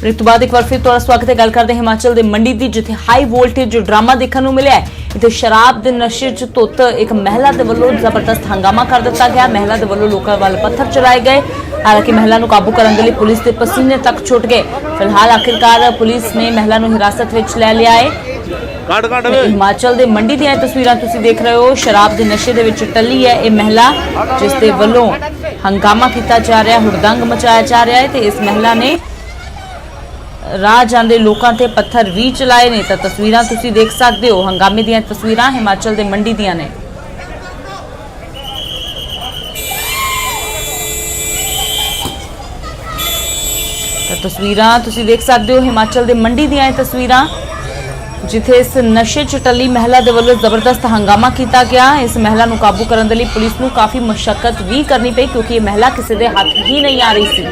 ਇਸ ਤੋਂ ਬਾਅਦ ਇੱਕ ਵਾਰ ਫਿਰ ਤੁਹਾਡਾ ਸਵਾਗਤ ਹੈ। ਗੱਲ ਕਰਦੇ ਹਾਂ ਹਿਮਾਚਲ ਦੇ ਮੰਡੀ ਦੀ, ਜਿੱਥੇ ਹਾਈ ਵੋਲਟੇਜ ਡਰਾਮਾ ਦੇਖਣ ਨੂੰ ਮਿਲਿਆ ਹੈ। ਇੱਥੇ ਸ਼ਰਾਬ ਦੇ ਨਸ਼ੇ 'ਚ ਧੁੱਤ ਇੱਕ ਮਹਿਲਾ ਦੇ ਵੱਲੋਂ ਜ਼ਬਰਦਸਤ ਹੰਗਾਮਾ ਕਰ ਦਿੱਤਾ ਗਿਆ। ਮਹਿਲਾ ਦੇ ਵੱਲੋਂ ਲੋਕਾਂ ਵੱਲ ਪੱਥਰ ਚਲਾਏ ਗਏ। ਹਾਲਾਂਕਿ ਮਹਿਲਾ ਨੂੰ ਕਾਬੂ ਕਰਨ ਦੇ ਲਈ ਪੁਲਿਸ ਦੇ ਪਸੀਨੇ ਤੱਕ ਛੁੱਟ ਗਏ। ਫਿਲਹਾਲ ਆਖਿਰਕਾਰ ਪੁਲਿਸ ਨੇ ਮਹਿਲਾ ਨੂੰ ਹਿਰਾਸਤ ਵਿੱਚ ਲੈ ਲਿਆ ਹੈ। ਹਿਮਾਚਲ ਦੇ ਮੰਡੀ ਦੀਆਂ ਤਸਵੀਰਾਂ ਤੁਸੀਂ ਦੇਖ ਰਹੇ ਹੋ। ਸ਼ਰਾਬ ਦੇ ਨਸ਼ੇ ਦੇ ਵਿੱਚ ਟੱਲੀ ਹੈ ਇਹ ਮਹਿਲਾ, ਜਿਸ ਦੇ ਵੱਲੋਂ ਹੰਗਾਮਾ ਕੀਤਾ ਜਾ ਰਿਹਾ, ਹੁੜਦੰਗ ਮਚਾਇਆ ਜਾ ਰਿਹਾ ਹੈ ਤੇ ਇਸ ਮਹਿਲਾ ਨੇ ਰਾਹ ਜਾਂਦੇ ਲੋਕਾਂ ਤੇ ਪੱਥਰ ਵੀ ਚਲਾਏ ਨੇ। ਤਾਂ ਤਸਵੀਰਾਂ ਤੁਸੀਂ ਦੇਖ ਸਕਦੇ ਹੋ, ਹੰਗਾਮੇ ਦੀਆਂ ਤਸਵੀਰਾਂ ਹਿਮਾਚਲ ਦੇ ਮੰਡੀ ਦੀਆਂ ਨੇ। ਤਾਂ ਤਸਵੀਰਾਂ ਤੁਸੀਂ ਦੇਖ ਸਕਦੇ ਹੋ ਹਿਮਾਚਲ ਦੇ ਮੰਡੀ ਦੀਆਂ ਇਹ ਤਸਵੀਰਾਂ, ਜਿੱਥੇ ਇਸ ਨਸ਼ੇ 'ਚ ਟੱਲੀ ਮਹਿਲਾ ਦੇ ਵੱਲੋਂ ਜ਼ਬਰਦਸਤ ਹੰਗਾਮਾ ਕੀਤਾ ਗਿਆ। ਇਸ ਮਹਿਲਾ ਨੂੰ ਕਾਬੂ ਕਰਨ ਦੇ ਲਈ ਪੁਲਿਸ ਨੂੰ ਕਾਫੀ ਮੁਸ਼ੱਕਤ ਵੀ ਕਰਨੀ ਪਈ, ਕਿਉਂਕਿ ਇਹ ਮਹਿਲਾ ਕਿਸੇ ਦੇ ਹੱਥ ਹੀ ਨਹੀਂ ਆ ਰਹੀ ਸੀ।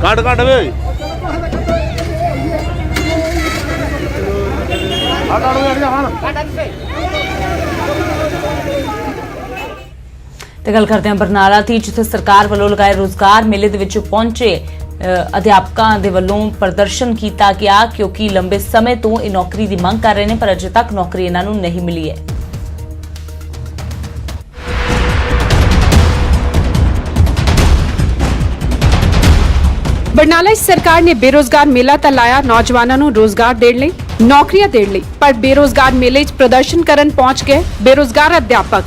ਕੱਢ ਵੇ ਤੇ ਗੱਲ ਕਰਦੇ ਹਾਂ ਬਰਨਾਲਾ ਦੀ, ਜਿੱਥੇ ਸਰਕਾਰ ਵੱਲੋਂ ਲਗਾਏ ਰੋਜ਼ਗਾਰ ਮੇਲੇ ਦੇ ਵਿੱਚ ਪਹੁੰਚੇ ਅਧਿਆਪਕਾਂ ਦੇ ਵੱਲੋਂ ਪ੍ਰਦਰਸ਼ਨ ਕੀਤਾ ਗਿਆ, ਕਿਉਂਕਿ ਲੰਬੇ ਸਮੇਂ ਤੋਂ ਇਹ ਨੌਕਰੀ ਦੀ ਮੰਗ ਕਰ ਰਹੇ ਨੇ, ਪਰ ਅਜੇ ਤੱਕ ਨੌਕਰੀ ਇਹਨਾਂ ਨੂੰ ਨਹੀਂ ਮਿਲੀ ਹੈ। ਬਰਨਾਲਾ ਸਰਕਾਰ ਨੇ ਬੇਰੋਜ਼ਗਾਰ ਮੇਲਾ ਤਾਂ ਲਾਇਆ ਨੌਜਵਾਨਾਂ ਨੂੰ ਰੋਜ਼ਗਾਰ ਦੇਣ ਲਈ, ਨੌਕਰੀਆਂ ਦੇਣ ਲਈ, ਪਰ ਬੇਰੋਜ਼ਗਾਰ ਮੇਲੇ 'ਚ ਪ੍ਰਦਰਸ਼ਨ ਕਰਨ ਪਹੁੰਚ ਗਏ ਬੇਰੋਜ਼ਗਾਰ ਅਧਿਆਪਕ।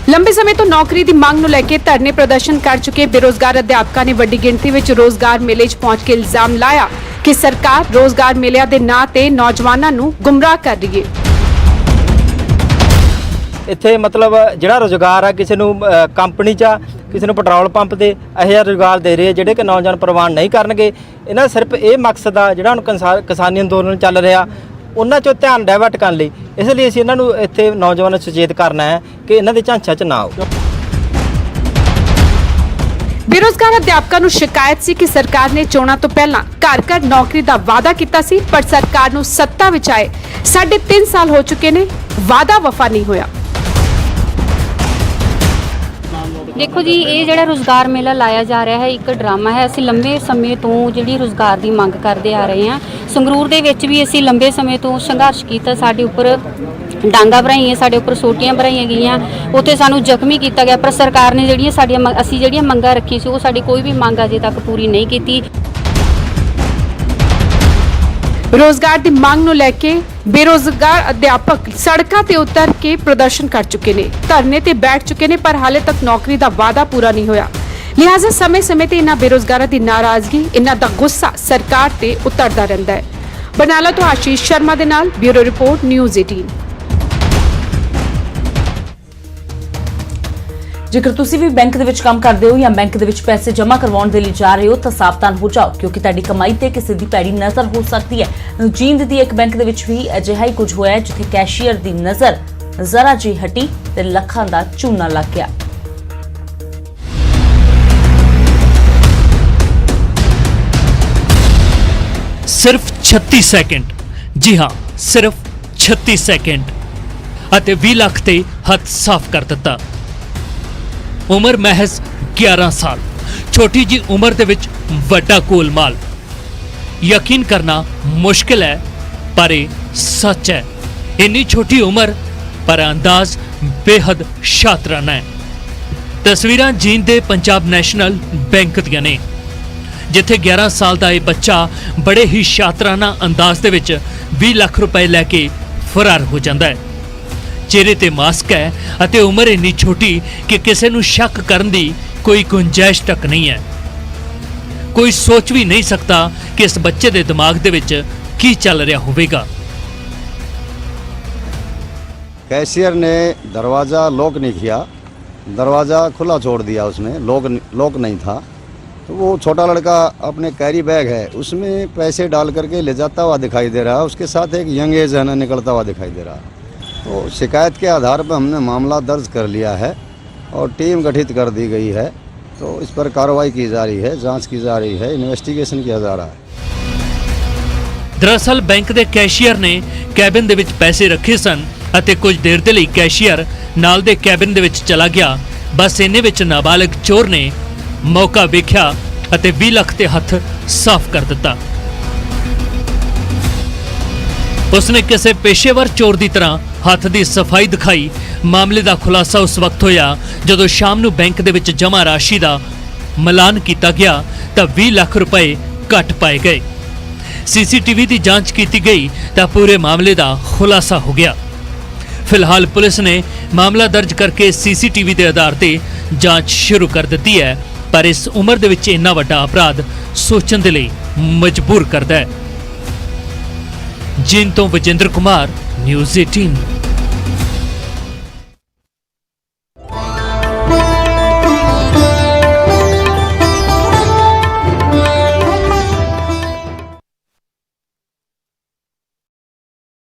ਲੰਬੇ ਸਮੇਂ ਤੋਂ ਨੌਕਰੀ ਦੀ ਮੰਗ ਨੂੰ ਲੈ ਕੇ ਧਰਨੇ ਪ੍ਰਦਰਸ਼ਨ ਕਰ ਚੁੱਕੇ ਬੇਰੋਜ਼ਗਾਰ ਅਧਿਆਪਕਾਂ ਨੇ ਵੱਡੀ ਗਿਣਤੀ ਵਿੱਚ ਰੋਜ਼ਗਾਰ ਮੇਲੇ 'ਚ ਪਹੁੰਚ ਕੇ ਇਲਜ਼ਾਮ ਲਾਇਆ ਕਿ ਸਰਕਾਰ ਰੋਜ਼ਗਾਰ ਮੇਲਿਆਂ ਦੇ ਨਾਂ ਤੇ ਨੌਜਵਾਨਾਂ ਨੂੰ ਗੁੰਮਰਾਹ ਕਰ ਰਹੀ ਹੈ। ਇੱਥੇ ਮਤਲਬ ਜਿਹੜਾ ਰੋਜ਼ਗਾਰ ਆ ਕਿਸੇ ਨੂੰ ਕੰਪਨੀ 'ਚ, ਕਿਸੇ ਨੂੰ ਪੈਟਰੋਲ ਪੰਪ ਤੇ ਇਹੋ ਜਿਹਾ ਰੋਜ਼ਗਾਰ ਦੇ ਰਹੇ ਜਿਹੜੇ ਕਿ ਨੌਜਵਾਨ ਪ੍ਰਵਾਨ ਨਹੀਂ ਕਰਨਗੇ। ਇਹਨਾਂ ਸਿਰਫ ਇਹ ਮਕਸਦ ਆ ਜਿਹੜਾ ਹੁਣ ਕਿਸਾਨੀ ਅੰਦੋਲਨ ਚੱਲ ਰਿਹਾ ਉਹਨਾਂ 'ਚੋਂ ਧਿਆਨ ਡਾਇਵਰਟ ਕਰਨ ਲਈ, ਇਸ ਲਈ ਅਸੀਂ ਇਹਨਾਂ ਨੂੰ ਇੱਥੇ ਨੌਜਵਾਨਾਂ ਨੂੰ ਸੁਚੇਤ ਕਰਨਾ ਹੈ ਕਿ ਇਹਨਾਂ ਦੇ ਝਾਂਸਿਆਂ 'ਚ ਨਾ ਆਓ। ਬੇਰੋਜ਼ਗਾਰ ਅਧਿਆਪਕਾਂ ਨੂੰ ਸ਼ਿਕਾਇਤ ਸੀ ਕਿ ਸਰਕਾਰ ਨੇ ਚੋਣਾਂ ਤੋਂ ਪਹਿਲਾਂ ਘਰ-ਘਰ ਨੌਕਰੀ ਦਾ ਵਾਅਦਾ ਕੀਤਾ ਸੀ, ਪਰ ਸਰਕਾਰ ਨੂੰ ਸੱਤਾ ਵਿੱਚ ਆਏ 3.5 ਸਾਲ ਹੋ ਚੁੱਕੇ ਨੇ, ਵਾਅਦਾ ਵਫਾ ਨਹੀਂ ਹੋਇਆ। ਦੇਖੋ ਜੀ, ਇਹ ਜਿਹੜਾ ਰੋਜ਼ਗਾਰ ਮੇਲਾ ਲਾਇਆ ਜਾ ਰਿਹਾ ਹੈ ਇੱਕ ਡਰਾਮਾ ਹੈ। ਅਸੀਂ ਲੰਬੇ ਸਮੇਂ ਤੋਂ ਜਿਹੜੀ ਰੋਜ਼ਗਾਰ ਦੀ ਮੰਗ ਕਰਦੇ ਆ ਰਹੇ ਹਾਂ। ਸੰਗਰੂਰ ਦੇ ਵਿੱਚ ਵੀ ਅਸੀਂ ਲੰਬੇ ਸਮੇਂ ਤੋਂ ਸੰਘਰਸ਼ ਕੀਤਾ। ਸਾਡੇ ਉੱਪਰ ਡਾਂਗਾ ਭਰਾਈਆਂ, ਸਾਡੇ ਉੱਪਰ ਸੋਟੀਆਂ ਭਰਾਈਆਂ ਗਈਆਂ, ਉੱਥੇ ਸਾਨੂੰ ਜ਼ਖਮੀ ਕੀਤਾ ਗਿਆ, ਪਰ ਸਰਕਾਰ ਨੇ ਜਿਹੜੀਆਂ ਸਾਡੀਆਂ ਅਸੀਂ ਜਿਹੜੀਆਂ ਮੰਗਾਂ ਰੱਖੀ ਸੀ ਉਹ ਸਾਡੀ ਕੋਈ ਵੀ ਮੰਗ ਅਜੇ ਤੱਕ ਪੂਰੀ ਨਹੀਂ ਕੀਤੀ। ਰੋਜ਼ਗਾਰ ਦੀ ਮੰਗ ਨੂੰ ਲੈ ਕੇ ਬੇਰੋਜ਼ਗਾਰ ਅਧਿਆਪਕ ਸੜਕਾਂ ਤੇ ਉਤਰ ਕੇ ਪ੍ਰਦਰਸ਼ਨ ਕਰ ਚੁੱਕੇ ਨੇ, ਧਰਨੇ ਤੇ ਬੈਠ ਚੁੱਕੇ ਨੇ, ਪਰ ਹਾਲੇ ਤੱਕ ਨੌਕਰੀ ਦਾ ਵਾਅਦਾ ਪੂਰਾ ਨਹੀਂ ਹੋਇਆ। ਲਿਹਾਜ਼ਾ ਸਮੇਂ-ਸਮੇਂ ਤੇ ਇਹਨਾਂ ਬੇਰੋਜ਼ਗਾਰਾਂ ਦੀ ਨਾਰਾਜ਼ਗੀ, ਇਹਨਾਂ ਦਾ ਗੁੱਸਾ ਸਰਕਾਰ ਤੇ ਉਤਰਦਾ ਰਹਿੰਦਾ ਹੈ। ਬਰਨਾਲਾ ਤੋਂ ਆਸ਼ੀਸ਼ ਸ਼ਰਮਾ ਦੇ ਨਾਲ ਬਿਊਰੋ ਰਿਪੋਰਟ, ਨਿਊਜ਼ 18। ਜੇਕਰ ਤੁਸੀਂ ਵੀ ਬੈਂਕ ਦੇ ਵਿੱਚ ਕੰਮ ਕਰਦੇ ਹੋ ਜਾਂ ਬੈਂਕ ਦੇ ਵਿੱਚ ਪੈਸੇ ਜਮ੍ਹਾਂ ਕਰਵਾਉਣ ਦੇ ਲਈ ਜਾ ਰਹੇ ਹੋ ਤਾਂ ਸਾਵਧਾਨ ਹੋ ਜਾਓ, ਕਿਉਂਕਿ ਤੁਹਾਡੀ ਕਮਾਈ ਤੇ ਕਿਸੇ ਦੀ ਭੈੜੀ ਨਜ਼ਰ ਹੋ ਸਕਦੀ ਹੈ। ਜੀਂਦ ਦੀ ਇੱਕ ਬੈਂਕ ਦੇ ਵਿੱਚ ਵੀ ਅਜਿਹਾ ਹੀ ਕੁਝ ਹੋਇਆ, ਜਿੱਥੇ ਕੈਸ਼ੀਅਰ ਦੀ ਨਜ਼ਰ ਜ਼ਰਾ ਜਿਹੀ ਹਟੀ ਤੇ ਲੱਖਾਂ ਦਾ ਚੂਨਾ ਲੱਗ ਗਿਆ। ਸਿਰਫ 36 ਸੈਕਿੰਡ, ਜੀ ਹਾਂ, ਸਿਰਫ 36 ਸੈਕਿੰਡ ਅਤੇ 20 ਲੱਖ ਤੇ ਹੱਥ ਸਾਫ਼ ਕਰ ਦਿੱਤਾ। ਉਮਰ ਮਹਿਜ਼ 11 ਸਾਲ, ਛੋਟੀ ਜੀ ਉਮਰ ਦੇ ਵਿੱਚ ਵੱਡਾ ਗੋਲਮਾਲ। ਯਕੀਨ ਕਰਨਾ ਮੁਸ਼ਕਿਲ ਹੈ, ਪਰ ਇਹ ਸੱਚ ਹੈ। ਇੰਨੀ ਛੋਟੀ ਉਮਰ ਪਰ ਅੰਦਾਜ਼ ਬੇहद ਸ਼ਾਤਰਾਨਾ ਹੈ। ਤਸਵੀਰਾਂ ਜੀਂਦ ਦੇ ਪੰਜਾਬ ਨੈਸ਼ਨਲ ਬੈਂਕ ਦੀਆਂ ਨੇ, ਜਿੱਥੇ 11 ਸਾਲ ਦਾ ਇਹ ਬੱਚਾ ਬੜੇ ਹੀ ਸ਼ਾਤਰਾਨਾ ਅੰਦਾਜ਼ ਦੇ ਵਿੱਚ 20 ਲੱਖ ਰੁਪਏ ਲੈ ਕੇ ਫਰਾਰ ਹੋ ਜਾਂਦਾ ਹੈ। ਚਿਹਰੇ ਤੇ ਮਾਸਕ ਹੈ ਅਤੇ ਉਮਰ ਇੰਨੀ ਛੋਟੀ ਕਿ ਕਿਸੇ ਨੂੰ ਸ਼ੱਕ ਕਰਨ ਦੀ ਕੋਈ ਗੁੰਜਾਇਸ਼ ਤੱਕ ਨਹੀਂ ਹੈ। ਕੋਈ ਸੋਚ ਵੀ ਨਹੀਂ ਸਕਦਾ ਕਿ ਇਸ ਬੱਚੇ ਦੇ ਦਿਮਾਗ ਦੇ ਵਿੱਚ ਕੀ ਚੱਲ ਰਿਹਾ ਹੋਵੇਗਾ। कैशियर ने दरवाज़ा लॉक नहीं किया, दरवाज़ा खुला छोड़ दिया, उसमें लॉक नहीं था। तो वो छोटा लड़का अपने कैरी बैग है उसमें पैसे डाल करके ले जाता हुआ दिखाई दे रहा है। उसके साथ एक यंग एज है ना निकलता हुआ दिखाई दे रहा है। तो शिकायत के आधार पर हमने मामला दर्ज कर लिया है और टीम गठित कर दी गई है। तो इस पर कार्रवाई की जा रही है, जाँच की जा रही है, इन्वेस्टिगेशन किया जा रहा है। दरअसल बैंक के कैशियर ने कैबिन दे विच पैसे रखे सन ਅਤੇ ਕੁਝ ਦੇਰ ਦੇ ਲਈ ਕੈਸ਼ੀਅਰ ਨਾਲ ਦੇ ਕੈਬਿਨ ਦੇ ਵਿੱਚ ਚਲਾ ਗਿਆ। ਬਸ ਇੰਨੇ ਵਿੱਚ ਨਾਬਾਲਗ ਚੋਰ ਨੇ ਮੌਕਾ ਵੇਖਿਆ ਅਤੇ 20 ਲੱਖ ਤੇ ਹੱਥ ਸਾਫ਼ ਕਰ ਦਿੱਤਾ। ਉਸਨੇ ਕਿਸੇ ਪੇਸ਼ੇਵਰ ਚੋਰ ਦੀ ਤਰ੍ਹਾਂ ਹੱਥ ਦੀ ਸਫਾਈ ਦਿਖਾਈ। ਮਾਮਲੇ ਦਾ ਖੁਲਾਸਾ ਉਸ ਵਕਤ ਹੋਇਆ ਜਦੋਂ ਸ਼ਾਮ ਨੂੰ ਬੈਂਕ ਦੇ ਵਿੱਚ ਜਮ੍ਹਾਂ ਰਾਸ਼ੀ ਦਾ ਮਿਲਾਨ ਕੀਤਾ ਗਿਆ ਤਾਂ 20 ਲੱਖ ਰੁਪਏ ਘੱਟ ਪਾਏ ਗਏ। ਸੀਸੀਟੀਵੀ ਦੀ ਜਾਂਚ ਕੀਤੀ ਗਈ ਤਾਂ ਪੂਰੇ ਮਾਮਲੇ ਦਾ ਖੁਲਾਸਾ ਹੋ ਗਿਆ। फिलहाल पुलिस ने मामला दर्ज करके सीसीटीवी के आधार पर जांच शुरू कर दी है, पर इस उम्र दे विच इन्ना वड्डा अपराध सोचने के लिए मजबूर करता है। जींद तो विजेंद्र कुमार, न्यूज़ 18।